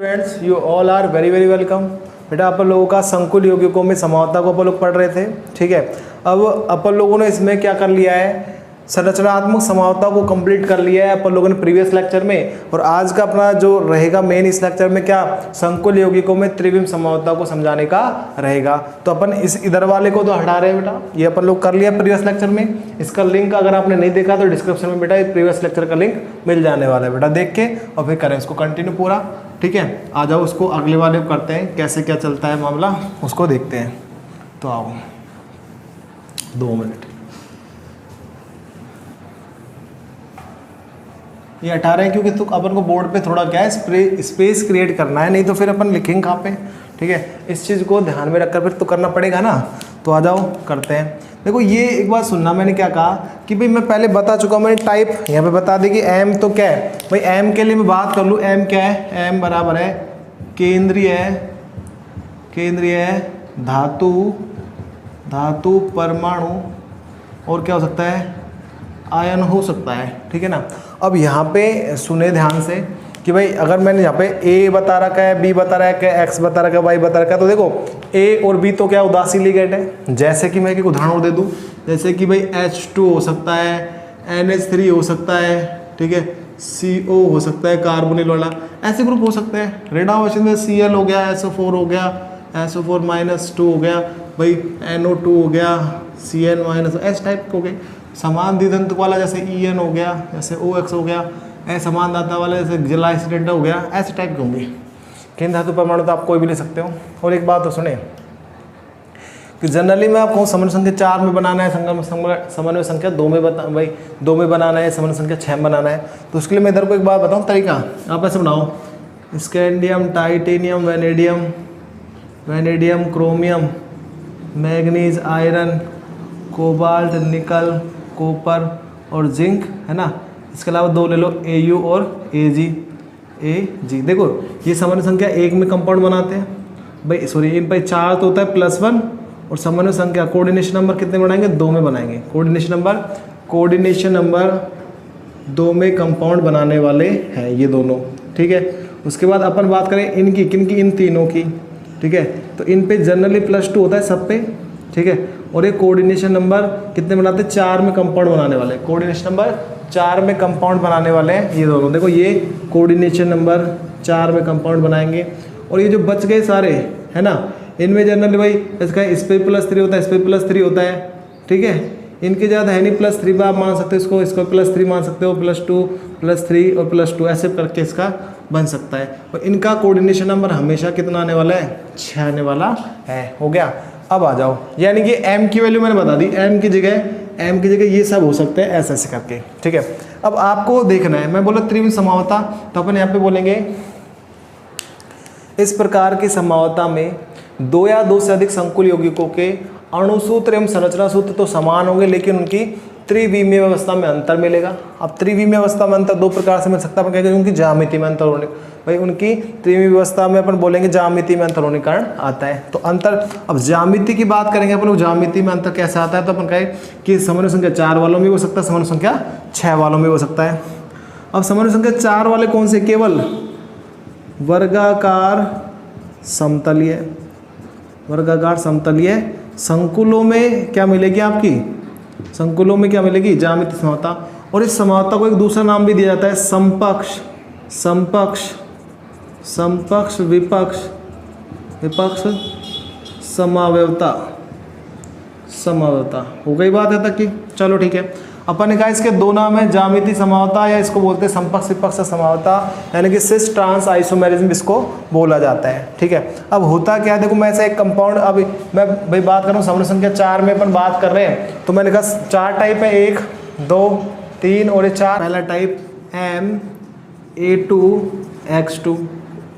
Friends, you all are very very welcome. बेटा अपन लोगों का संकुल यौगिकों में समावता को अपन लोग पढ़ रहे थे, ठीक है। अब अपन लोगों ने इसमें क्या कर लिया है, संरचनात्मक समावता को कंप्लीट कर लिया है अपन लोगों ने प्रीवियस लेक्चर में। और आज का अपना जो रहेगा मेन इस लेक्चर में क्या, संकुल यौगिकों में त्रिविम समावता को समझाने का रहेगा। तो अपन इस इधर वाले को तो हटा रहे हैं बेटा, ये अपन लोग कर लिया प्रीवियस लेक्चर में। इसका लिंक अगर आपने नहीं देखा तो डिस्क्रिप्शन में बेटा प्रीवियस लेक्चर का लिंक मिल जाने वाला है बेटा, देख के और फिर करें इसको कंटिन्यू पूरा, ठीक है। आ जाओ उसको अगले वाले करते हैं, कैसे क्या चलता है मामला उसको देखते हैं। तो आओ 2 मिनट, ये 18 है क्योंकि तो अपन को बोर्ड पे थोड़ा क्या है स्पेस क्रिएट करना है, नहीं तो फिर अपन लिखेंगे कहाँ पे, ठीक है। इस चीज़ को ध्यान में रखकर फिर तो करना पड़ेगा ना। तो आ जाओ करते हैं। देखो ये एक बात सुनना, मैंने क्या कहा कि भाई मैं पहले बता चुका हूँ, मैंने टाइप यहाँ पे बता दी कि एम तो क्या है भाई। एम के लिए मैं बात कर लूँ, एम क्या है, एम बराबर है केंद्रीय धातु परमाणु और क्या हो सकता है, आयन हो सकता है, ठीक है ना। अब यहाँ पे सुने ध्यान से कि भाई अगर मैंने यहाँ पे ए बता रखा है, बी बता रखा है, एक्स बता रखा है, वाई बता रखा है, तो देखो ए और बी तो क्या उदासीन लिगेंड है। जैसे कि मैं एक उदाहरण दे दूँ, जैसे कि भाई H2 हो सकता है, NH3 हो सकता है, ठीक है, CO हो सकता है कार्बोनिल वाला, ऐसे ग्रुप हो सकते हैं। रेडॉक्शन में Cl हो गया, SO4 हो गया, SO4-2 हो गया, भाई NO2 हो गया, CN- ऐसे टाइप हो गए। समान द्विदंत वाला जैसे EN हो गया, जैसे OX हो गया, असमान धाता वाला जैसे जला एक्सीडेंट हो गया, ऐसे टाइप के होंगे। केंद्र धातु परमाणु तो आप कोई भी ले सकते हो। और एक बात तो सुने कि जनरली मैं आपको समन्वय संख्या 4 में बनाना है, समन्वय संख्या 2 में भाई 2 में बनाना है, समन्वय संख्या 6 में बनाना है। तो उसके लिए मैं इधर को एक बात बताऊँ तरीका, आप ऐसे बनाओ, scandium, titanium, vanadium, chromium, manganese, iron, cobalt, निकल, कॉपर और जिंक, है ना। इसके अलावा 2 ले लो, AU और AG। देखो ये समन्वय संख्या 1 में कंपाउंड बनाते हैं भाई, सॉरी इन पर 4 तो होता है +1, और समन्वय संख्या कोऑर्डिनेशन नंबर कितने बनाएंगे, 2 में बनाएंगे। कोऑर्डिनेशन नंबर 2 में कंपाउंड बनाने वाले हैं ये दोनों, ठीक है। उसके बाद अपन बात करें इनकी, किनकी, इन तीनों की, ठीक है। तो इन पे जनरली +2 होता है सब पे, ठीक है। और ये कोऑर्डिनेशन नंबर कितने बनाते हैं, 4 में कंपाउंड बनाने वाले, कोऑर्डिनेशन नंबर 4 में कंपाउंड बनाने वाले हैं ये दोनों। देखो ये कोऑर्डिनेशन नंबर 4 में कंपाउंड बनाएंगे। और ये जो बच गए सारे, है ना, इनमें जनरली भाई इसका इस पे +3 होता है, इस पे +3 होता है, ठीक है। इनके ज़्यादा है नहीं, +3 पर आप मान सकते हो इसको +3 मान सकते हो, +2 +3 और +2 ऐसे करके इसका बन सकता है। और इनका कोऑर्डिनेशन नंबर हमेशा कितना आने वाला है, 6 आने वाला है। हो गया। अब आ जाओ, यानी कि m की वैल्यू मैंने बता दी, m की जगह ये सब हो सकते हैं ऐसे ऐसे करके, ठीक है। अब आपको देखना है, मैं बोला त्रिविम समावता, तो अपन यहाँ पे बोलेंगे इस प्रकार की समावता में 2 या 2 से अधिक संकुल यौगिकों के अणुसूत्र एवं संरचना सूत्र तो समान होंगे, लेकिन उनकी त्रिविमीय व्यवस्था में अंतर मिलेगा। अब त्रिविमीय व्यवस्था में अंतर 2 प्रकार से मिल सकता है, अपन कहेंगे उनकी ज्यामिति में अंतर होने, भाई उनकी त्रिविमीय व्यवस्था में अपन बोलेंगे ज्यामिति में अंतर होने के कारण आता है। तो अंतर, अब ज्यामिति की बात करेंगे अपन लोग, ज्यामिति में अंतर कैसे आता है, तो अपन कहें कि समन्वय संख्या 4 वालों में हो सकता है, समन्वय संख्या 6 वालों में हो सकता है। अब समन्वय संख्या 4 वाले कौन से, केवल वर्गाकार समतलीय संकुलों में क्या मिलेगी, आपकी संकुलों में क्या मिलेगी, ज्यामिति समावता। और इस समावता को एक दूसरा नाम भी दिया जाता है समपक्ष विपक्ष समावयवता। हो गई बात है तक की, चलो ठीक है। अपन ने कहा इसके 2 नाम है, ज्यामिति समावता या इसको बोलते हैं समपक्ष विपक्ष समावता, यानी कि सिस ट्रांस आइसोमेरिज्म इसको बोला जाता है, ठीक है। अब होता क्या है, देखो मैं ऐसा एक कंपाउंड, अब मैं भाई बात कर रहा हूँ समन्वय संख्या 4 में अपन बात कर रहे हैं, तो मैंने कहा 4 टाइप है, 1 2 3 और 4। पहला टाइप MA2X2,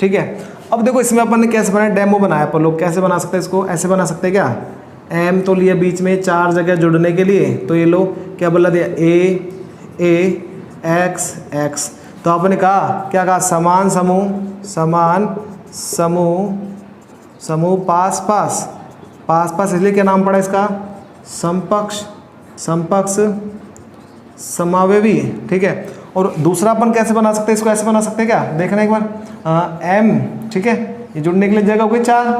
ठीक है। अब देखो इसमें अपन ने कैसे बनाया, डेमो बनाया अपन लोग, कैसे बना सकते हैं इसको, ऐसे बना सकते हैं क्या, M तो लिया बीच में 4 जगह जुड़ने के लिए, तो ये लो क्या बोला दिया, AX। तो आपने कहा क्या कहा, समान समूह पास, इसलिए क्या नाम पड़ा इसका, समपक्ष समावयवी, ठीक है। और दूसरा अपन कैसे बना सकते हैं, इसको ऐसे बना सकते हैं क्या, देखना एक बार, एम, ठीक है, ये जुड़ने के लिए जगह हो गई 4,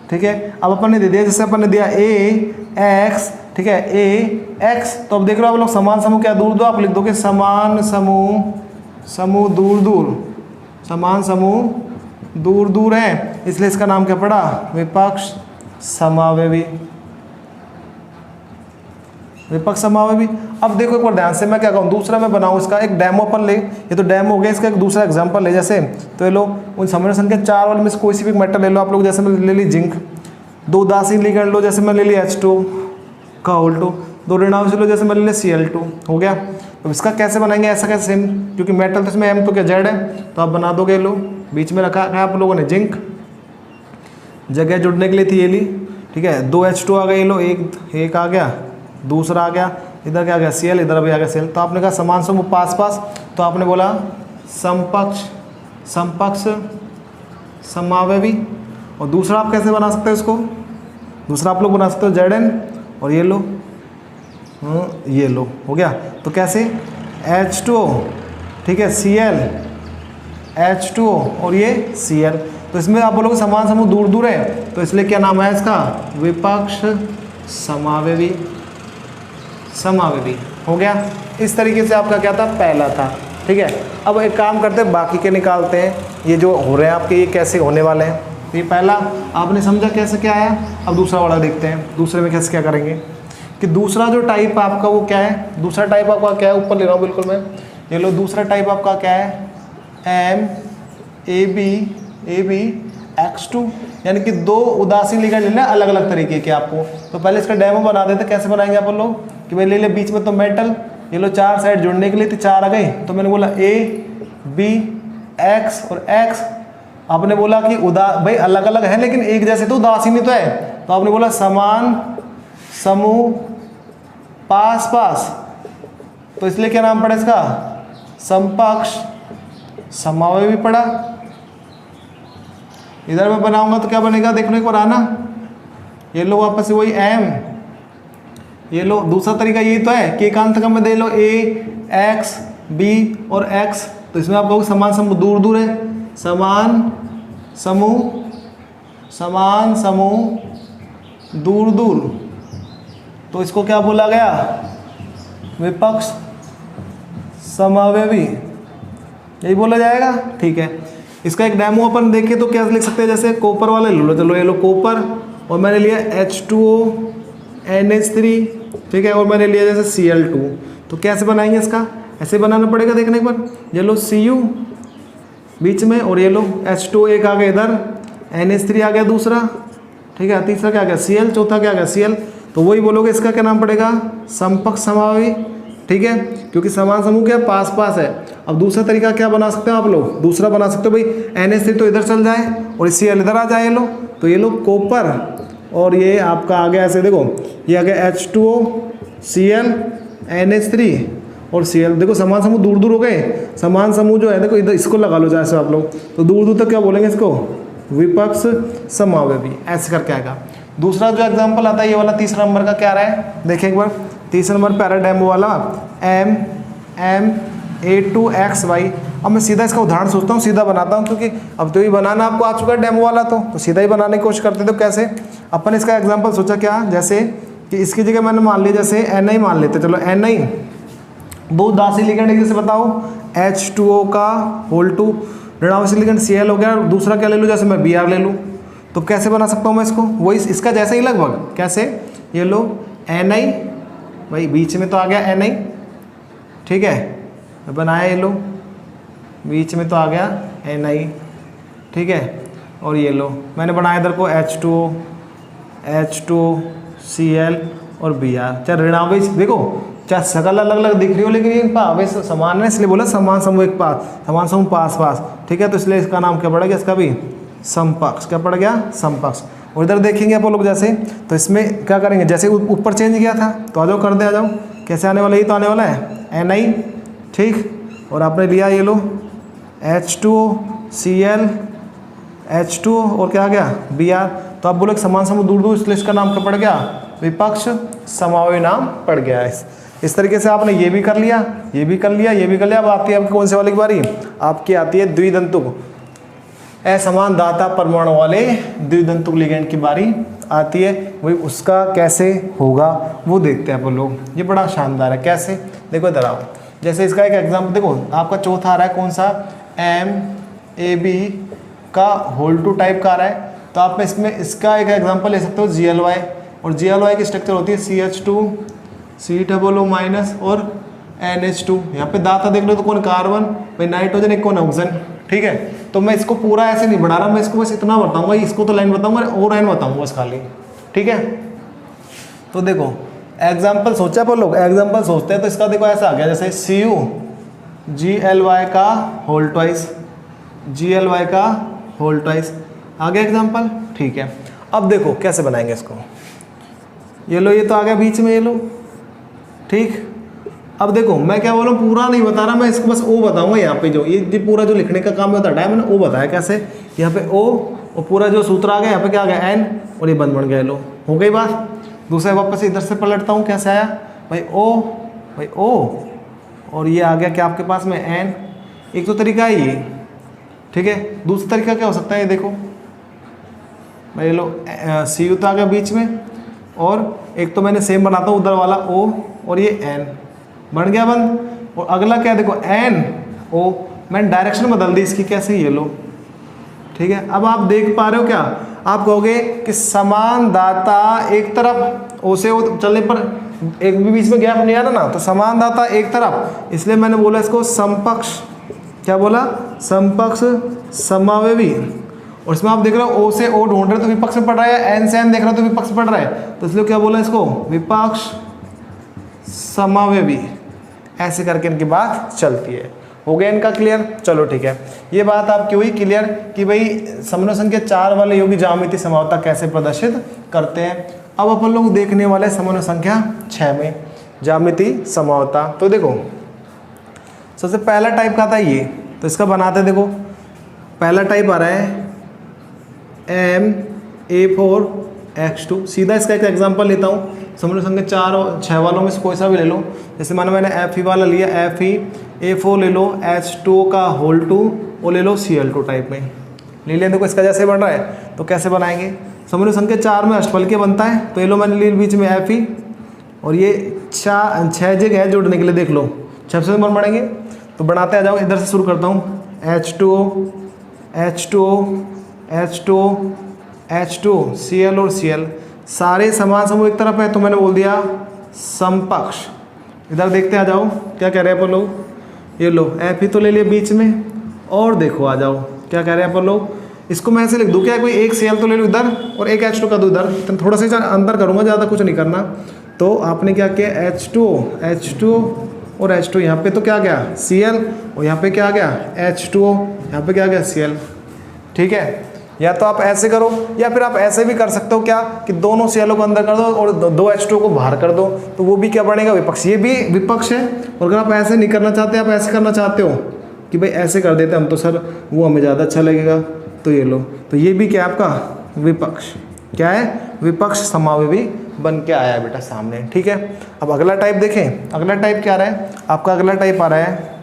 ठीक है। अब अपन ने दे दिया, जैसे अपन ने दिया ए एक्स, ठीक है, ए एक्स, तो अब देख रहे हो आप लोग समान समूह क्या दूर दो, आप लिख दोगे समान समूह दूर दूर, समान समूह दूर दूर है, इसलिए इसका नाम क्या पड़ा, विपक्ष समावयवी, विपक्ष समावयवी। अब देखो एक बार ध्यान से, मैं क्या कहूँ, दूसरा मैं बनाऊँ इसका एक डेमो अपन ले, ये तो डेमो हो गया, इसका एक दूसरा एग्जांपल ले, जैसे तो ये लो उन समन्वय संख्या 4 वाले में से कोई सी भी मेटल ले लो आप लोग, जैसे मैं ले ली जिंक, 2 उदासीन लिगेंड लो, जैसे मैं ले ली H2 का होल 2, 2 ऋणांश लो, जैसे मैं ले ली Cl2, हो गया। तो इसका कैसे बनाएंगे, ऐसा कैसे सेम, क्योंकि मेटल तो इसमें M तो क्या Z है, तो आप बना दोगे, लो बीच में रखा है आप लोगों ने जिंक, जगह जुड़ने के लिए थी ये ली, ठीक है, 2 H2 आ गए, लो एक आ गया, दूसरा आ गया, इधर क्या आ गया Cl, इधर भी आ गया Cl, तो आपने कहा समान समूह पास पास, तो आपने बोला समपक्ष समावयवी। और दूसरा आप कैसे बना सकते हो इसको, दूसरा आप लोग बना सकते हो Zn, और ये लो हो गया, तो कैसे H2O, ठीक है, Cl H2O और ये Cl, तो इसमें आप बोलोगे समान समूह दूर दूर है, तो इसलिए क्या नाम है इसका, विपक्ष समावयवी, हो गया। इस तरीके से आपका क्या था, पहला था, ठीक है। अब एक काम करते हैं, बाकी के निकालते हैं, ये जो हो रहे हैं आपके ये कैसे होने वाले हैं। तो ये पहला आपने समझा कैसे क्या आया, अब दूसरा वाला देखते हैं, दूसरे में कैसे क्या करेंगे, कि दूसरा जो टाइप आपका वो क्या है, दूसरा टाइप आपका क्या है, ऊपर ले रहा हूँ बिल्कुल मैं, ये लो दूसरा टाइप आपका क्या है, MAB X2, यानी कि 2 उदासीन लिगेंड लेना अलग अलग तरीके के आपको। तो पहले इसका डेमो बना देते, कैसे बनाएंगे अपन लोग, कि भाई ले ले बीच में तो मेटल, ये लो 4 साइड जुड़ने के लिए थी, 4 आ गई, तो मैंने बोला A B X और X, आपने बोला कि भाई अलग अलग है लेकिन एक जैसे तो उदासीन ही तो है, तो आपने बोला समान समूह पास पास, तो इसलिए क्या नाम पड़ा इसका, समपक्ष समावयवी पड़ा। इधर मैं बनाऊंगा तो क्या बनेगा, देखने को आना, ये लो वापस से वही M, ये लो दूसरा तरीका यही तो है कि एकांत में दे लो A X B और X, तो इसमें आप लोग समान समूह दूर दूर है, समान समूह दूर दूर, तो इसको क्या बोला गया, विपक्ष समावयवी, यही बोला जाएगा, ठीक है। इसका एक डेमो अपन देखें तो क्या लिख सकते हैं, जैसे कॉपर वाले ले लो, चलो ये लो कॉपर, और मैंने लिया H2O NH3, ठीक है, और मैंने लिया जैसे Cl2, तो कैसे बनाएंगे इसका, ऐसे बनाना पड़ेगा, देखने एक बार, ये लो Cu बीच में, और ये लो H2O एक आ गया इधर, NH3 आ गया दूसरा, ठीक है, तीसरा क्या आ गया Cl, चौथा क्या आ गया Cl, तो वही बोलोगे इसका क्या नाम पड़ेगा, समपक्ष समावयवी, ठीक है, क्योंकि समान समूह क्या पास पास है। अब दूसरा तरीका क्या बना सकते हो आप लोग, दूसरा बना सकते हो भाई NH3 तो इधर चल जाए और Cl इधर आ जाए, लो तो ये लो कॉपर, और ये आपका आ गया ऐसे, देखो ये आ गया H2O Cl NH3 और Cl, देखो समान समूह दूर दूर हो गए, समान समूह जो है देखो इधर इसको लगा लो जैसे आप लोग, तो दूर दूर तक क्या बोलेंगे इसको, विपक्ष समावयवी, ऐसे करके आएगा। दूसरा जो एग्जाम्पल आता है ये वाला तीसरा नंबर का क्या रहा है, देखिए एक बार, तीसरा नंबर पैरा डेमो वाला MA2XY। अब मैं सीधा इसका उदाहरण सोचता हूँ, सीधा बनाता हूँ, क्योंकि अब तो ये बनाना आपको आ चुका है डेमो वाला, तो सीधा ही बनाने की कोशिश करते थे। कैसे अपन इसका एग्जांपल सोचा क्या, जैसे कि इसकी जगह मैंने मान लिया जैसे Na मान लेते, चलो Na 2 उदासीन लिगेंड, जैसे बताओ H2O का होल 2 ऋणांश लिगेंड Cl हो गया, दूसरा क्या ले लूँ, जैसे मैं Br ले लूँ, तो कैसे बना सकता हूँ मैं इसको, वही इसका जैसे ही लगभग, कैसे, ये लो Na भाई बीच में तो आ गया Na, ठीक है, बनाया ये लो बीच में तो आ गया Na, ठीक है, और ये लो मैंने बनाया इधर को H2O Cl और Br, चाहे ऋणावेश देखो चाहे शकल अलग अलग दिख रही हो लेकिन ये आवेश समान है, इसलिए बोला समान समूह एक पास, समान समूह पास पास, ठीक है, तो इसलिए इसका नाम क्या पड़ गया, इसका भी समपक्ष, क्या पड़ गया, समपक्ष। और इधर देखेंगे आप लोग जैसे, तो इसमें क्या करेंगे, जैसे ऊपर चेंज किया था, तो आ जाओ कर दे, आ जाओ, कैसे आने वाला, ये तो आने वाला है Na, ठीक, और आपने लिया ये लो H2O Cl H2O और क्या आ गया Br, तो आप बोलो समान समूह दूर दूर, इसलिए इसका नाम क्या पड़ गया, विपक्ष समावयवी नाम पड़ गया है। इस तरीके से आपने ये भी कर लिया, ये भी कर लिया, ये भी कर लिया। अब आती है आपकी कौन से वाले की बारी? आपकी आती है द्विदंतुक असमान दाता परमाणु वाले द्विदंतुक लिगेंड की बारी आती है। वही उसका कैसे होगा वो देखते हैं अपन लोग। ये बड़ा शानदार है। कैसे? देखो इधर आओ, जैसे इसका एक एग्जाम्पल देखो, आपका चौथा आ रहा है कौन सा? MAB का होल टू टाइप का आ रहा है। तो आप इसमें इसका एक एग्जांपल ले सकते हो GLY, और GLY की स्ट्रक्चर होती है CH2 COO- और NH2। यहाँ पे दाता देख लो तो कौन? कार्बन, भाई नाइट्रोजन, एक कौन? ऑक्सीजन। ठीक है, तो मैं इसको पूरा ऐसे नहीं बढ़ा रहा, मैं इसको बस इतना बताऊंगा, इसको तो लाइन बताऊंगा और लाइन बताऊंगा बस खाली। ठीक है, तो देखो एग्जाम्पल सोचा अपन लोग, एग्जाम्पल सोचते हैं तो इसका देखो ऐसा आ गया, जैसे CU GLY का होल ट्वाइस, GLY का होल ट्वाइस आ गया एग्जाम्पल। ठीक है, अब देखो कैसे बनाएंगे इसको। ये लो, ये तो आ गया बीच में, ये लो। ठीक, अब देखो मैं क्या बोल रहा हूँ, पूरा नहीं बता रहा मैं, इसको बस ओ बताऊंगा। यहाँ पे जो ये पूरा जो लिखने का काम होता है मैंने ओ बताया कैसे। यहाँ पे ओ और पूरा जो सूत्र आ गया, यहाँ पे क्या आ गया? N, और ये बन गया। लो, हो गई बात। दूसरा वापस इधर से पलटता हूँ, कैसे आया भाई? ओ, भाई ओ, और ये आ गया क्या आपके पास में? N। एक तो तरीका है ये। ठीक है, दूसरा तरीका क्या हो सकता है? ये देखो भाई, लो CU तो आ गया बीच में, और एक तो मैंने सेम बनाता हूँ उधर वाला O, और ये N बन गया बंद। और अगला क्या? देखो NO, मैंने डायरेक्शन बदल दी इसकी, कैसे? ये लो। ठीक है, अब आप देख पा रहे हो क्या? आप कहोगे कि समान दाता एक तरफ O से O चलने पर एक भी बीच में गैप नहीं आ रहा ना, तो समान दाता एक तरफ, इसलिए मैंने बोला इसको समपक्ष। क्या बोला? समपक्ष समावयवी। और इसमें आप देख रहे हो O से O ढूंढ रहे हो तो विपक्ष में पड़ रहा है, N से N देख रहे हो तो विपक्ष पड़ रहा है, तो इसलिए क्या बोला इसको? विपक्ष समावयवी। ऐसे करके इनकी बात चलती है। हो गया इनका क्लियर? चलो ठीक है, ये बात आपकी हुई क्लियर कि भाई समन्वय संख्या 4 वाले योग की ज्यामितीय समरूपता कैसे प्रदर्शित करते हैं। अब अपन लोग देखने वाले समन्वय संख्या 6 में ज्यामितीय समरूपता। तो देखो सबसे पहला टाइप का था ये, तो इसका बनाते हैं। देखो पहला टाइप आ रहा है MA4X2। सीधा इसका एक एग्जांपल लेता हूँ, समन्वय संख्या 4 और 6 वालों में से कोई सा भी ले लो। जैसे मैंने Fe वाला लिया, FeA4 ले लो, H2 का होल 2 और ले लो Cl2 टाइप में ले लिया। देखो इसका जैसे बन रहा है, तो कैसे बनाएंगे? समन्वय संख्या 4 में अष्टफलकीय बनता है, तो ये लो मैंने लिया बीच में Fe, और ये 6 जगह है जोड़ने के लिए। देख लो 6 से नंबर बढ़ेंगे, तो बनाते आ जाओ। इधर से शुरू करता हूँ, H2O H2 Cl और Cl सारे समान समूह एक तरफ है, तो मैंने बोल दिया समपक्ष। इधर देखते आ जाओ क्या कह रहे हैं अपन लोग। ये लो Fe तो ले लिया बीच में, और देखो आ जाओ क्या कह रहे हैं अपन लोग। इसको मैं ऐसे लिख दूँ क्या? कोई एक Cl तो ले लो इधर और एक H2 का दो इधर, तो थोड़ा सा अंदर करूँगा, ज़्यादा कुछ नहीं करना। तो आपने क्या किया? H2 और H2, यहाँ पे तो क्या गया? Cl, और यहाँ पे क्या आ गया? H2O, यहाँ पे क्या आ गया? Cl। ठीक है, या तो आप ऐसे करो, या फिर आप ऐसे भी कर सकते हो क्या कि दोनों Cl को अंदर कर दो और दो H2O को बाहर कर दो, तो वो भी क्या बनेगा? विपक्ष। ये भी विपक्ष है। और अगर आप ऐसे नहीं करना चाहते, आप ऐसे करना चाहते हो कि भाई ऐसे कर देते हम, तो सर वो हमें ज़्यादा अच्छा लगेगा, तो ये लो, तो ये भी क्या आपका? विपक्ष। क्या है? विपक्ष समावयवी बन के आया है बेटा सामने। ठीक है, अब अगला टाइप देखें। अगला टाइप क्या आ रहा है आपका? अगला टाइप आ रहा है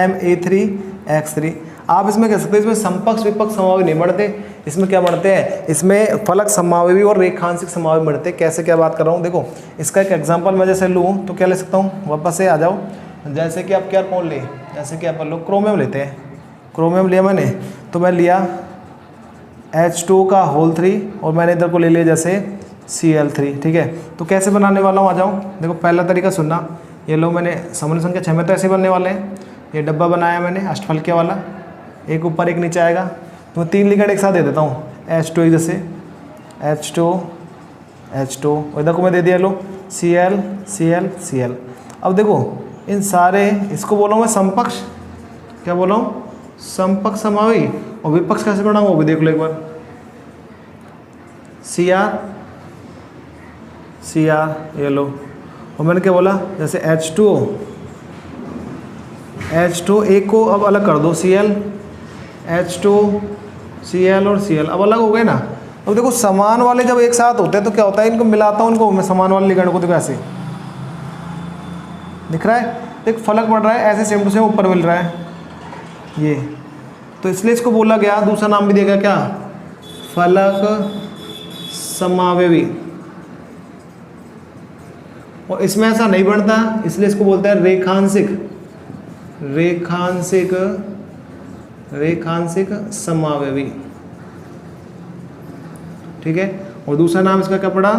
MA3X3। आप इसमें कह सकते हैं इसमें समपक्ष विपक्ष समावयवी नहीं बढ़ते, इसमें क्या बढ़ते हैं? इसमें फलक समावयवी और रेखांशिक समावयवी बढ़ते। कैसे, क्या बात कर रहा हूँ? देखो इसका एक एग्जांपल मैं जैसे लूँ तो क्या ले सकता हूँ? वापस से आ जाओ। जैसे कि आप क्या कौन ले, जैसे कि अपन लोग क्रोमियम लेते हैं। क्रोमियम लिया मैंने, तो मैं लिया H2 का होल 3 और मैंने इधर को ले लिया जैसे Cl3। ठीक है, तो कैसे बनाने वाला हूँ? आ जाओ। देखो पहला तरीका सुनना। ये लो मैंने समन्वय संख्या 6 में तो ऐसे बनने वाले हैं। ये डब्बा बनाया मैंने अष्टफलकीय वाला, एक ऊपर एक नीचे आएगा, तो मैं 3 लिगेंड एक साथ दे देता हूँ। H2 जैसे H2 और इधर को मैं दे दिया लो Cl। अब देखो इन सारे, इसको बोला हूँ मैं समपक्ष। क्या बोला हूँ? समपक्ष समावयवी। और विपक्ष कैसे बनाऊँ वो भी देख लो एक बार। Cr ये लो, और मैंने क्या बोला? जैसे H2 एक को अब अलग कर दो, H2 Cl और Cl अब अलग हो गए ना। अब देखो समान वाले जब एक साथ होते हैं तो क्या होता है? इनको मिलाता हूँ, इनको मैं समान वाले लिगेंड को, देखो ऐसे दिख रहा है, देख फलक पड़ रहा है, ऐसे सेम टू सेम ऊपर मिल रहा है ये, तो इसलिए इसको बोला गया, दूसरा नाम भी देगा क्या, फलक समावयवी। और इसमें ऐसा नहीं बनता, इसलिए इसको बोलते हैं रेखांशिक, रेखांशिक, रेखांशिक समावयवी। ठीक है, और दूसरा नाम इसका क्या पड़ा,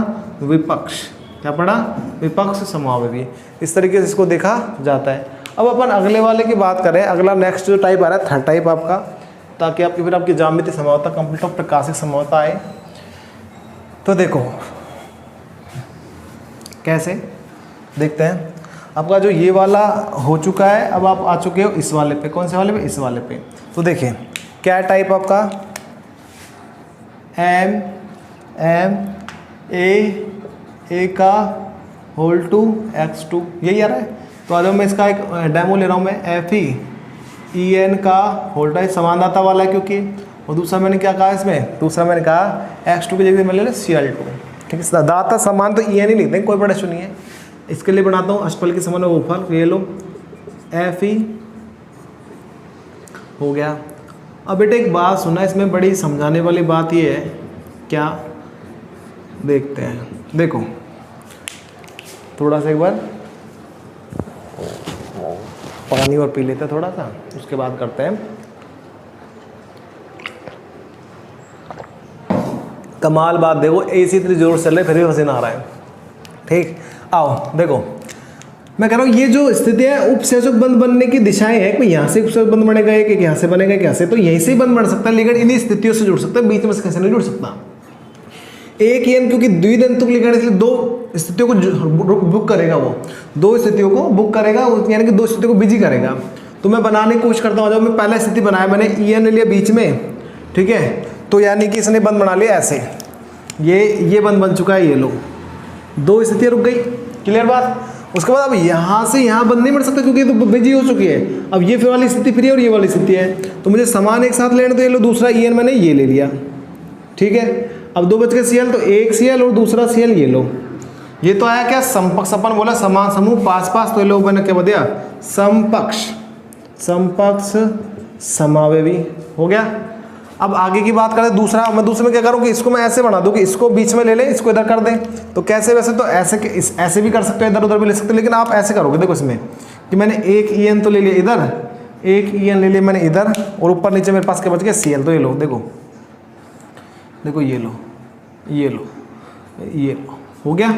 विपक्ष, क्या पड़ा, विपक्ष समावयवी। इस तरीके से इसको देखा जाता है। अब अपन अगले वाले की बात करें, अगला नेक्स्ट जो टाइप आ रहा है थर्ड टाइप आपका, ताकि आपकी फिर आपकी ज्यामितीय समरूपता कंप्लीट और प्रकाशिक समरूपता आए। तो देखो कैसे देखते हैं, आपका जो ये वाला हो चुका है, अब आप आ चुके हो इस वाले पे, कौन से वाले पे, इस वाले पे। तो देखिए क्या टाइप आपका, एम ए का होल टू x2, यही आ रहा है। तो आज मैं इसका एक डेमो ले रहा हूँ मैं, एफ ई एन का होल टाइप समानदाता वाला है क्योंकि, और दूसरा मैंने क्या कहा इसमें, दूसरा मैंने कहा x2 की जगह मैं ले लें Cl2। ठीक है, दाता समान तो ई एन ही लिखते हैं, कोई बड़ा इशू नहीं है। इसके लिए बनाता हूँ अष्टफल के समान वो फल, ये लो एफ ई हो गया। अब बेटे एक बात सुना, इसमें बड़ी समझाने वाली बात ये है, क्या देखते हैं, देखो थोड़ा सा एक बार पानी और पी लेते हैं थोड़ा सा, उसके बाद करते हैं। कमाल बात देखो, एसी इतनी जोर से चल रही फिर भी पसीना आ रहा है। ठीक, आओ देखो मैं कह रहा हूँ, ये जो स्थिति है उपसेचक बंध बनने की दिशाएं हैं, कोई यहाँ से उपसेचक बंध बनेगा, एक यहाँ से बनेगा, एक यहाँ से, तो यहीं से ही बंध बन सकता है, लेकिन इन्हीं स्थितियों से जुड़ सकता है, बीच में से कैसे नहीं जुड़ सकता। एक एन क्योंकि द्विदंतुक लिगैंड, इसलिए दो स्थितियों को बुक करेगा, वो दो स्थितियों को बुक करेगा, यानी कि दो स्थितियों को बिजी करेगा। तो मैं बनाने की कोशिश करता हूँ, जब मैं पहला स्थिति बनाया मैंने ई एन लिया बीच में, ठीक है, तो यानी कि इसने बंद बना लिया ऐसे, ये बंद बन चुका है, ये लो दो स्थितियाँ रुक गई, क्लियर बात। उसके बाद अब यहाँ से यहाँ बंद नहीं बन सकता क्योंकि ये तो बिजी हो चुकी है। अब ये फिर वाली स्थिति फ्री है और ये वाली स्थिति है, तो मुझे समान एक साथ लेने, तो ये लो दूसरा ई एन मैंने ये ले लिया, ठीक है। अब दो बच गए Cl, तो एक Cl और दूसरा Cl, ये लो, ये तो आया क्या समपक्ष, अपन बोला समान समूह पास पास, तो ये लो मैंने क्या बता समपक्ष, समपक्ष समावयवी हो गया। अब आगे की बात करें, दूसरा मैं दूसरे में क्या करूँ कि इसको मैं ऐसे बना दूँ कि इसको बीच में ले लें, इसको इधर कर दें। तो कैसे, वैसे तो ऐसे भी कर सकते हो, इधर उधर भी ले सकते हो, लेकिन आप ऐसे करोगे, देखो इसमें कि मैंने एक ई एन तो ले लिया इधर, एक ई एन ले लिया मैंने इधर, और ऊपर नीचे मेरे पास क्या बच गया Cl, तो ये लो देखो, देखो ये लो, ये लो, ये लो, हो गया।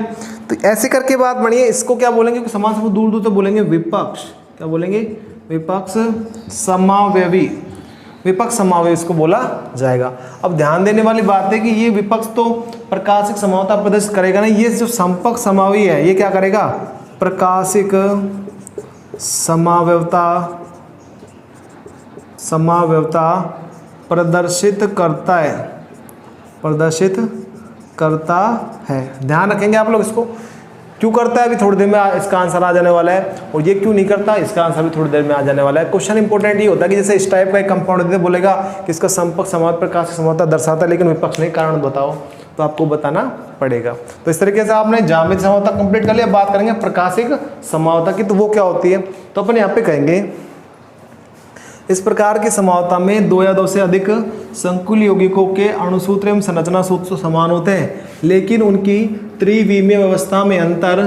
तो ऐसे करके बात बनी है। इसको क्या बोलेंगे कि समान समूह दूर दूर तो बोलेंगे विपक्ष, क्या बोलेंगे, विपक्ष समावयवी, विपक्ष समावयवी इसको बोला जाएगा। अब ध्यान देने वाली बात है कि ये विपक्ष तो प्रकाशिक समावता प्रदर्शित करेगा नहीं, ये जो समपक्ष समावयवी है ये क्या करेगा, प्रकाशिक समावयवता प्रदर्शित करता है, प्रदर्शित करता है। ध्यान रखेंगे आप लोग इसको, क्यों करता है अभी थोड़ी देर में इसका आंसर आ जाने वाला है, और ये क्यों नहीं करता इसका आंसर भी थोड़ी देर में आ जाने वाला है। क्वेश्चन इंपॉर्टेंट ये होता है कि जैसे इस टाइप का एक कंपाउंड देते बोलेगा कि इसका संपर्क समावत प्रकाश समावता दर्शाता है, लेकिन विपक्ष नहीं, कारण बताओ, तो आपको बताना पड़ेगा। तो इस तरीके से आपने ज्यामितीय समरूपता कंप्लीट कर लिया। बात करेंगे प्रकाशिक समरूपता की, तो वो क्या होती है, तो अपन यहाँ पे कहेंगे इस प्रकार की समरूपता में दो या दो से अधिक संकुल यौगिकों के अणुसूत्र एवं संरचना सूत्र समान होते हैं, लेकिन उनकी त्रिविमीय व्यवस्था में अंतर,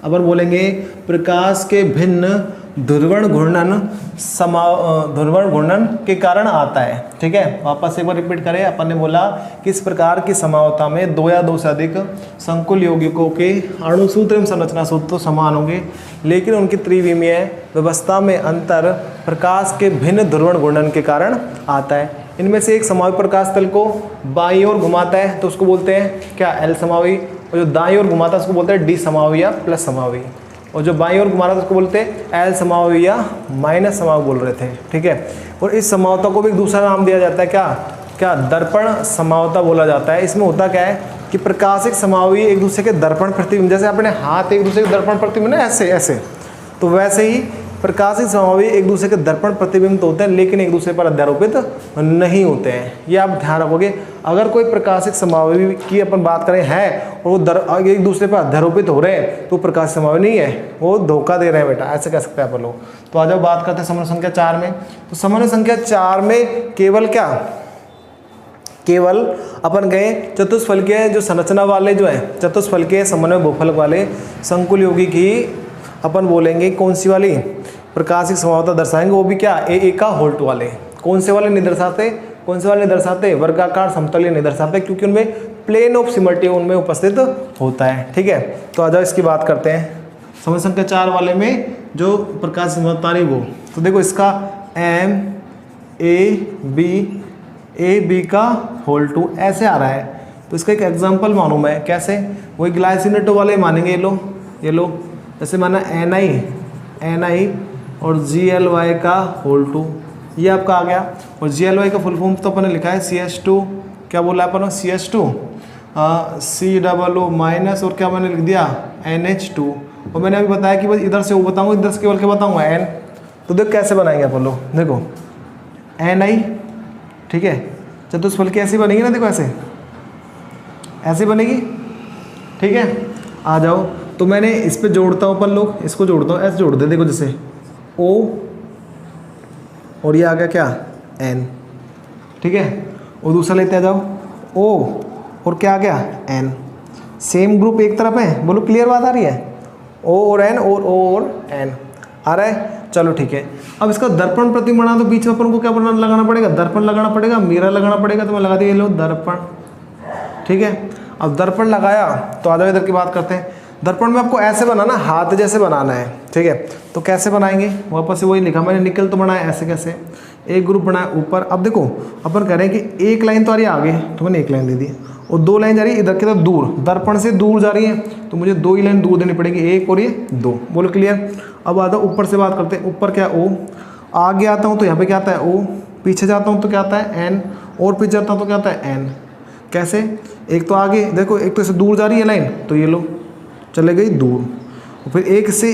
अपन बोलेंगे प्रकाश के भिन्न ध्रुवण घूर्णन के कारण आता है। ठीक है, वापस एक बार रिपीट करें। अपन ने बोला कि इस प्रकार की समरूपता में दो या दो से अधिक संकुल यौगिकों के अणुसूत्र एवं संरचना सूत्र तो समान होंगे, लेकिन उनकी त्रिविमीय व्यवस्था में अंतर प्रकाश के भिन्न ध्रुवण घूर्णन के कारण आता है। इनमें से एक समावयवी प्रकाश तल को बाईं ओर घुमाता है तो उसको बोलते हैं क्या, एल समावयवी, और जो दाईं ओर घुमाता है उसको बोलते हैं डी समावयवी या प्लस समावयवी, और जो बाईं ओर घुमा रहा था उसको बोलते हैं एल समावयवी या माइनस समावयवी बोल रहे थे। ठीक है, और इस समरूपता को भी एक दूसरा नाम दिया जाता है, क्या दर्पण समरूपता बोला जाता है। इसमें होता क्या है कि प्रकाशिक समरूपी एक दूसरे के दर्पण प्रतिबिंब, जैसे अपने हाथ एक दूसरे के दर्पण प्रतिबिंब ना ऐसे ऐसे, तो वैसे ही प्रकाशिक समावयवी एक दूसरे के दर्पण प्रतिबिंब होते हैं लेकिन एक दूसरे पर अध्यारोपित नहीं होते हैं। ये आप ध्यान रखोगे। अगर कोई प्रकाशिक समावयवी की अपन बात करें है और वो एक दूसरे पर अध्यारोपित हो रहे हैं तो प्रकाशिक समावयवी नहीं है, वो धोखा दे रहे हैं बेटा, ऐसे कह सकते हैं अपन लोग। तो आ जाओ बात करते हैं समन्वय संख्या 4 में। तो समन्वय संख्या 4 में केवल क्या, केवल अपन गए चतुष्फलकीय जो संरचना वाले जो है चतुष्फलकीय समन्वय बहुफलक वाले संकुल योगी की अपन बोलेंगे कौन सी वाली प्रकाशिक समावता दर्शाएंगे, वो भी क्या ए का होल्ट वाले। कौन से वाले नहीं दर्शाते, कौन से वाले नहीं दर्शाते, वर्गाकार समतलीय नहीं दर्शाते क्योंकि उनमें प्लेन ऑफ सिमेट्री उनमें उपस्थित होता है। ठीक है, तो आ जाओ इसकी बात करते हैं समन्वय संख्या 4 वाले में जो प्रकाशिक समावता रही वो। तो देखो इसका एम ए बी का होल 2 ऐसे आ रहा है। तो इसका एक एग्जांपल मालूम है कैसे, वही ग्लाइसिनेटो वाले मानेंगे। ये लो जैसे माना एन आई और GLY का होल 2, ये आपका आ गया। और GLY का फुल फॉर्म तो अपन ने लिखा है CH2, क्या बोला अपन CH2 COO माइनस और क्या मैंने लिख दिया NH2। और मैंने अभी बताया कि बस इधर से वो बताऊँगा, इधर से केवल क्या बताऊँगा N। तो देख कैसे बनाएंगे अपन लोग, देखो NI, ठीक है, चतुष्फलकीय ऐसी बनेगी ना, देखो ऐसे बनेगी। ठीक है, आ जाओ। तो मैंने इस पे जोड़ता हूँ अपन लोग, इसको जोड़ता हूँ, ऐसे जोड़ दे, देखो जैसे O और ये आ गया क्या N। ठीक है, और दूसरा लेते आ जाओ O और क्या आ गया N। सेम ग्रुप एक तरफ है, बोलो क्लियर बात आ रही है। O और N और O और N आ रहा है। चलो ठीक है, अब इसका दर्पण प्रतिबिंब बना, तो बीच में अपन को क्या लगाना पड़ेगा, दर्पण लगाना पड़ेगा, मिरर लगाना पड़ेगा। तो मैं लगा दिया, ये लो दर्पण। ठीक है, अब दर्पण लगाया तो आ जाओ इधर की बात करते हैं। दर्पण में आपको ऐसे बनाना, हाथ जैसे बनाना है। ठीक है, तो कैसे बनाएंगे, वापस से वही लिखा मैंने, निकल तो बनाया ऐसे कैसे, एक ग्रुप बनाया ऊपर। अब देखो अपन कह रहे हैं कि एक लाइन तो आ रही है आगे, तो मैंने एक लाइन दे दी, और 2 लाइन जा रही है इधर की तरफ दूर, दर्पण से दूर जा रही है, तो मुझे 2 ही लाइन दूर देनी पड़ेगी, एक और ये 2। बोलो क्लियर। अब आता ऊपर से बात करते हैं, ऊपर क्या O, आगे आता हूँ तो यहाँ पे क्या आता है O, पीछे जाता हूँ तो क्या आता है N, और पीछे जाता हूँ तो क्या आता है N। कैसे, एक तो आगे देखो, एक तो इससे दूर जा रही है लाइन, तो ये लो चले गई दूर, और फिर एक से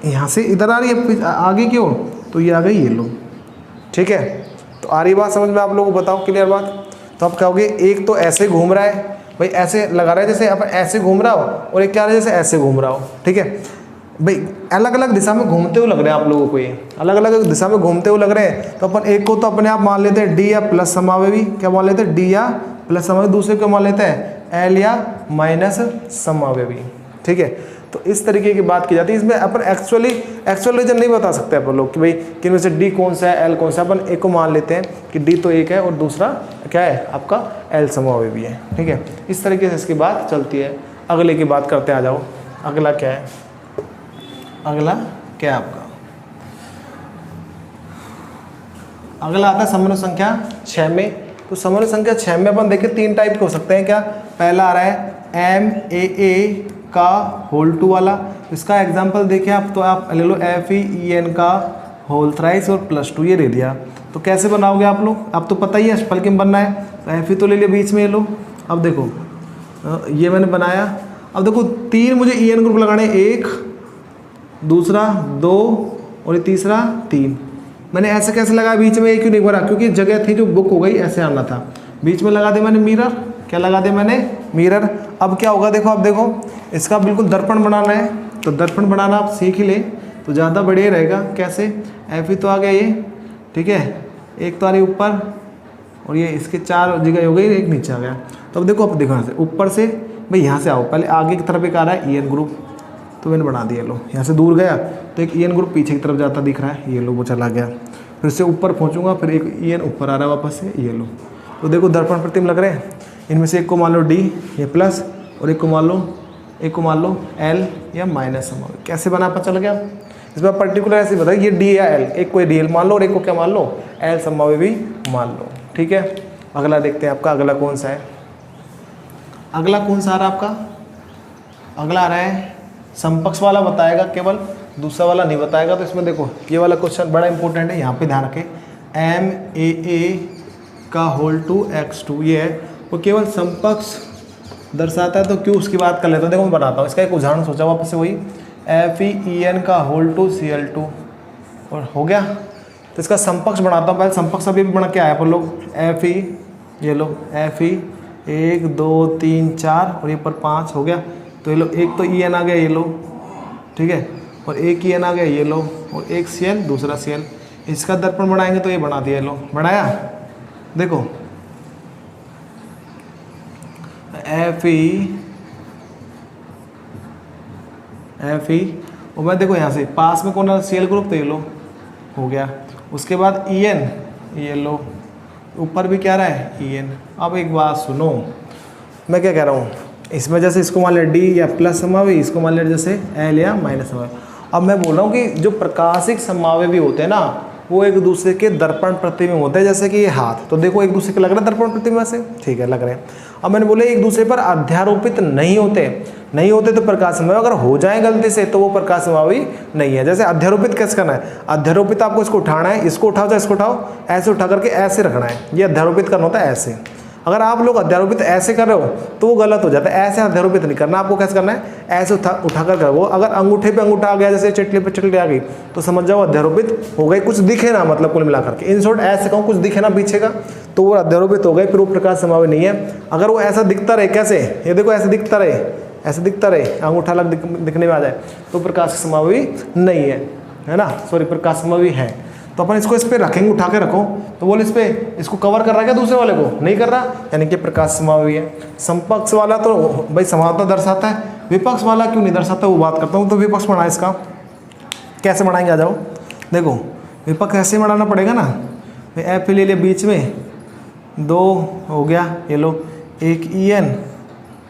यहाँ से इधर आ रही है आगे की ओर, तो ये आ गई ये लो। ठीक है, तो आ रही बात समझ में, आप लोगों को बताओ क्लियर बात। तो आप कहोगे एक तो ऐसे घूम रहा है, भाई ऐसे लगा रहा है जैसे अपन ऐसे घूम रहा हो, और एक क्या रहा है जैसे ऐसे घूम रहा हो। ठीक है भाई, अलग अलग दिशा में घूमते हुए लग रहे हैं आप लोगों को, ये अलग अलग दिशा में घूमते हुए लग रहे हैं। तो अपन एक को तो अपने आप मान लेते हैं D या प्लस समावयवी, क्या मान लेते हैं D या प्लस समावयवी, दूसरे को मान लेते हैं L या माइनस समावयवी। ठीक है, तो इस तरीके की बात की जाती है। इसमें अपन एक्चुअल रीजन नहीं बता सकते अपन लोग कि भाई कि इनमें से D कौन सा है L कौन सा। अपन एक को मान लेते हैं कि D तो एक है और दूसरा क्या है आपका L समावयवी है। ठीक है, इस तरीके से इसकी बात चलती है। अगले की बात करते आ जाओ, अगला क्या है, अगला क्या है आपका, अगला आता है समन्वय संख्या 6 में। तो समन्वय संख्या 6 में अपन देखिए 3 टाइप के हो सकते हैं। क्या, पहला आ रहा है MAA का होल 2 वाला, इसका एग्जांपल देखिए आप, तो आप ले लो FEN का होल थ्राइस और प्लस 2, ये दे दिया। तो कैसे बनाओगे आप लोग, आप तो पता ही है फल में बनना है। तो FE तो ले लिया बीच में, ये लो। अब देखो ये मैंने बनाया, अब देखो 3 मुझे EN ग्रुप लगाने, 1 दूसरा 2 और ये तीसरा 3। मैंने ऐसे कैसे लगाया, बीच में एक क्यों नहीं भरा, क्योंकि जगह थी जो बुक हो गई, ऐसे आना था। बीच में लगा दे मैंने मिरर, क्या लगा दे मैंने मिरर। अब क्या होगा देखो, अब देखो इसका बिल्कुल दर्पण बनाना है, तो दर्पण बनाना आप सीख ही ले तो ज़्यादा बढ़िया रहेगा। कैसे, FE तो आ गया ये, ठीक है, एक तो आ रही ऊपर और ये इसके 4 जगह हो गई, एक नीचे आ गया। तो अब देखो, अब देखो यहाँ से ऊपर से भाई यहाँ से आओ, पहले आगे की तरफ एक आ रहा है EN ग्रुप, तो मैंने बना दिया। लो यहाँ से दूर गया तो एक EN ग्रुप पीछे की तरफ जाता दिख रहा है, ये लो वो चला गया। फिर से ऊपर पहुँचूंगा, फिर एक EN ऊपर आ रहा है वापस से, ये लो। तो देखो दर्पण प्रतिबिंब लग रहे हैं, इनमें से एक को मान लो D ये प्लस, और एक को मान लो L या माइनस समावयवी। कैसे बना पता चल गया। इसमें पर्टिकुलर ऐसे बताया ये D या L, एक को DL मान लो और एक को क्या मान लो L समावयवी मान लो। ठीक है, अगला देखते हैं आपका, अगला कौन सा है, अगला कौन सा आ रहा है आपका, अगला आ रहा है समपक्ष वाला बताएगा केवल, दूसरा वाला नहीं बताएगा। तो इसमें देखो ये वाला क्वेश्चन बड़ा इंपॉर्टेंट है, यहाँ पे ध्यान रखें। MAA का होल 2 X2 ये है, वो केवल समपक्ष दर्शाता है। तो क्यों उसकी बात कर लेते हैं, देखो मैं बनाता हूँ इसका एक उदाहरण सोचा वापस से, वही FEN का होल 2 Cl2, और हो गया। तो इसका समकक्ष बनाता हूँ, पहले समकक्ष अभी बना के आया अपन लोग, एफ ई, ये लो एफ ई 1 2 3 4 और ये पर 5 हो गया। तो ये लो एक तो ई एन आ गया, ये लो ठीक है, और एक ई एन आ गया, ये लो, और एक सी एल दूसरा सी एल। इसका दर्पण बनाएंगे तो ये बना दिया, लो बनाया, देखो एफ ई और मैं देखो यहाँ से पास में कौन है सी एल ग्रुप, तो ये लो हो गया। उसके बाद ई एन, ये लो ऊपर भी क्या रहा है ई एन। अब एक बात सुनो, मैं क्या कह रहा हूँ, इसमें जैसे इसको मान लिया डी या प्लस समावयवी, इसको मान लिया जैसे एल या माइनस समावयवी। अब मैं बोल रहा हूँ कि जो प्रकाशिक समावयवी होते हैं ना, वो एक दूसरे के दर्पण प्रतिबिंब होते हैं। जैसे कि ये हाथ, तो देखो एक दूसरे के लग रहा है दर्पण प्रतिबिंब से, ठीक है लग रहे हैं। अब मैंने बोले एक दूसरे पर अध्यारोपित नहीं होते तो प्रकाश समावयवी, अगर हो जाए गलती से तो वो प्रकाश समावयवी नहीं है। जैसे अध्यारोपित कैसे करना है, अध्यारोपित आपको इसको उठाना है, इसको उठाओ चाहे इसको उठाओ, ऐसे उठा करके ऐसे रखना है, ये अध्यारोपित करना होता है ऐसे। अगर आप लोग अध्यारोपित ऐसे कर रहे हो तो वो गलत हो जाता है, ऐसे अध्यारोपित नहीं करना, आपको कैसे करना है, ऐसे उठा कर करो। अगर अंगूठे पे अंगूठा आ गया, जैसे चटली पे चटली आ गई, तो समझ जाओ अध्यारोपित हो गई, कुछ दिखे ना, मतलब कुल मिलाकर के इन शॉर्ट ऐसे कहूँ कुछ दिखे ना पीछे का, तो वो अध्यारोपित हो गए, फिर वो प्रकाश समावयवी नहीं है। अगर वो ऐसा दिखता रहे, कैसे, ये देखो ऐसे दिखता रहे, ऐसे दिखता रहे, अंगूठा अलग दिखने में आ जाए, तो प्रकाश समावयवी नहीं है ना, सॉरी प्रकाश समावयवी है। तो अपन इसको इस पे रखेंगे, उठा के रखो, तो बोले इस पे इसको कवर कर रहा है क्या दूसरे वाले को, नहीं कर रहा, यानी कि प्रकाश समावयवी है। समपक्ष वाला तो भाई समावता दर्शाता है, विपक्ष वाला क्यों नहीं दर्शाता, वो बात करता हूँ। तो विपक्ष बनाए, इसका कैसे बनाएंगे, आ जाओ देखो, विपक्ष ऐसे बनाना पड़ेगा ना, एफ ले लिया बीच में, 2 हो गया, ये लो एक ई एन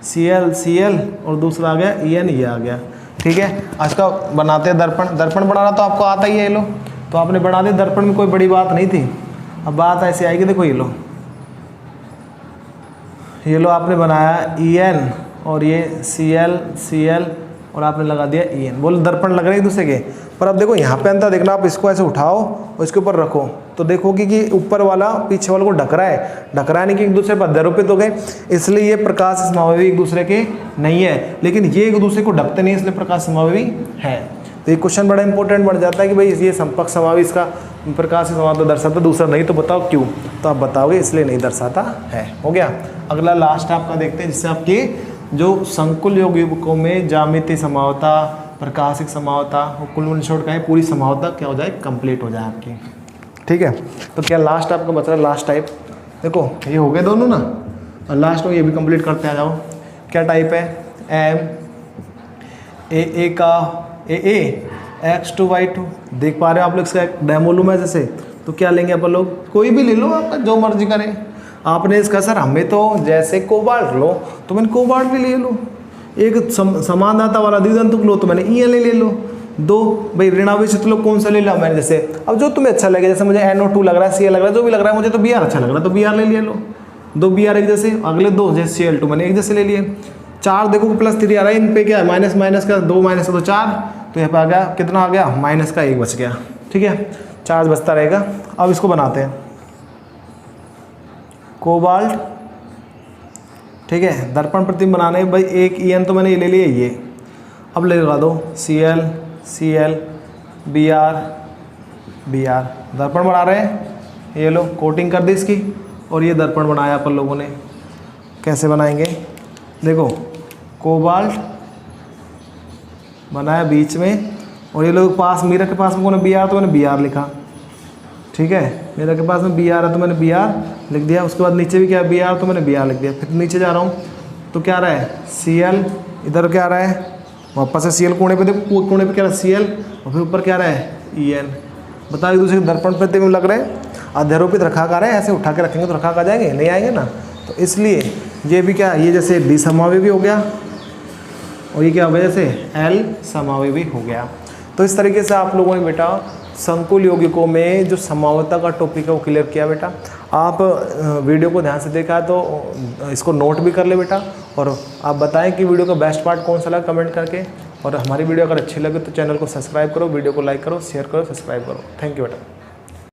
सी एल और दूसरा आ गया ई एन, ये आ गया, ठीक है। आज का बनाते हैं दर्पण बनाना तो आपको आता ही है, ये लो, तो आपने बना दिया दर्पण में, कोई बड़ी बात नहीं थी। अब बात ऐसी आएगी, देखो ये लो आपने बनाया ई एन और ये सी एल और आपने लगा दिया ई एन, बोलो दर्पण लग रहे हैं एक दूसरे के। पर अब देखो यहाँ पे अंतर देखना, आप इसको ऐसे उठाओ और इसके ऊपर रखो, तो देखोगे कि ऊपर वाला पीछे वाले को ढक रहा है, नहीं कि एक दूसरे पर अध्यारोपित हो गए, इसलिए ये प्रकाश समावयवी एक दूसरे के नहीं है। लेकिन ये एक दूसरे को ढकते नहीं, इसलिए प्रकाश समावयवी है। तो ये क्वेश्चन बड़ा इंपॉर्टेंट बन जाता है कि भाई ये समपक्ष समावयवी इसका प्रकाश समावता दर्शाता, दूसरा नहीं, तो बताओ क्यों, तो आप बताओगे इसलिए नहीं दर्शाता है। हो गया। अगला लास्ट आपका देखते हैं, जिससे आपकी जो संकुल यौगिकों में ज्यामितीय समावता, प्रकाशिक समावता और कुल शॉर्ट का है पूरी समावता क्या हो जाए, कंप्लीट हो जाए आपकी, ठीक है। तो क्या लास्ट आपका बच रहा है, लास्ट टाइप, देखो ये हो गए दोनों ना, और लास्ट में ये भी कंप्लीट करते आ जाओ। क्या टाइप है, एम ए का ए x2y2, देख पा रहे हो आप लोग, इसका एक डेमो लूँ मैं जैसे, तो क्या लेंगे अपन लोग, कोई भी ले लो आपका जो मर्जी करे। आपने इसका सर हमें तो जैसे कोबाल्ट लो, तो मैंने कोबाल्ट भी ले लो, एक समानता वाला द्विधान्तुक लो, तो मैंने ई ले लो, 2 भाई ऋणावेशित लो, कौन सा ले लिया मैंने, जैसे अब जो तुम्हें अच्छा लगे, जैसे मुझे NO2 लग रहा है, Cl लग रहा है, जो भी लग रहा है मुझे, तो Br अच्छा लग रहा है, तो Br ले लिया, लो 2 Br एक जैसे, अगले 2 जैसे Cl2 मैंने एक जैसे ले लिए। 4 देखो +3 आ रहा है, इन पे क्या है माइनस का 2 माइनस का तो 4, तो यहाँ पे आ गया कितना आ गया, माइनस का 1 बच गया, ठीक है, चार्ज बचता रहेगा। अब इसको बनाते हैं कोबाल्ट, ठीक है। दर्पण प्रतिबिंब बनाने भाई एक ई एन तो मैंने ये ले लिया, ये अब ले लगा दो Cl Br दर्पण बना रहे हैं, ये लो कोटिंग कर दी इसकी, और ये दर्पण बनाया अपन लोगों ने। कैसे बनाएंगे, देखो कोबाल्ट बनाया बीच में, और ये लोग पास, मीरा के पास में कौन है Br, तो मैंने Br लिखा, ठीक है। मेरा के पास में Br है तो मैंने Br लिख दिया। उसके बाद नीचे भी क्या है Br, तो मैंने Br लिख दिया। फिर नीचे जा रहा हूँ तो क्या आ रहा है Cl, इधर क्या आ रहा है वापस से Cl, कोने पे देखो, कोने पे क्या रहा है Cl, और फिर ऊपर क्या आ रहा है En। बताओ एक दूसरे दर्पण प्रतिबिंब लग रहे हैं, अध्यारोपित रखा कर रहे हैं, ऐसे उठा के रखेंगे तो रखा आ जाएंगे, नहीं आएंगे ना। तो इसलिए ये भी क्या, ये जैसे डी समावयवी हो गया, और ये क्या हो गया जैसे L समावयवी हो गया। तो इस तरीके से आप लोगों ने बेटा संकुल यौगिकों में जो समावता का टॉपिक है वो क्लियर किया बेटा। आप वीडियो को ध्यान से देखा तो इसको नोट भी कर ले बेटा, और आप बताएं कि वीडियो का बेस्ट पार्ट कौन सा लगा कमेंट करके। और हमारी वीडियो अगर अच्छी लगे तो चैनल को सब्सक्राइब करो, वीडियो को लाइक करो, शेयर करो, सब्सक्राइब करो। थैंक यू बेटा।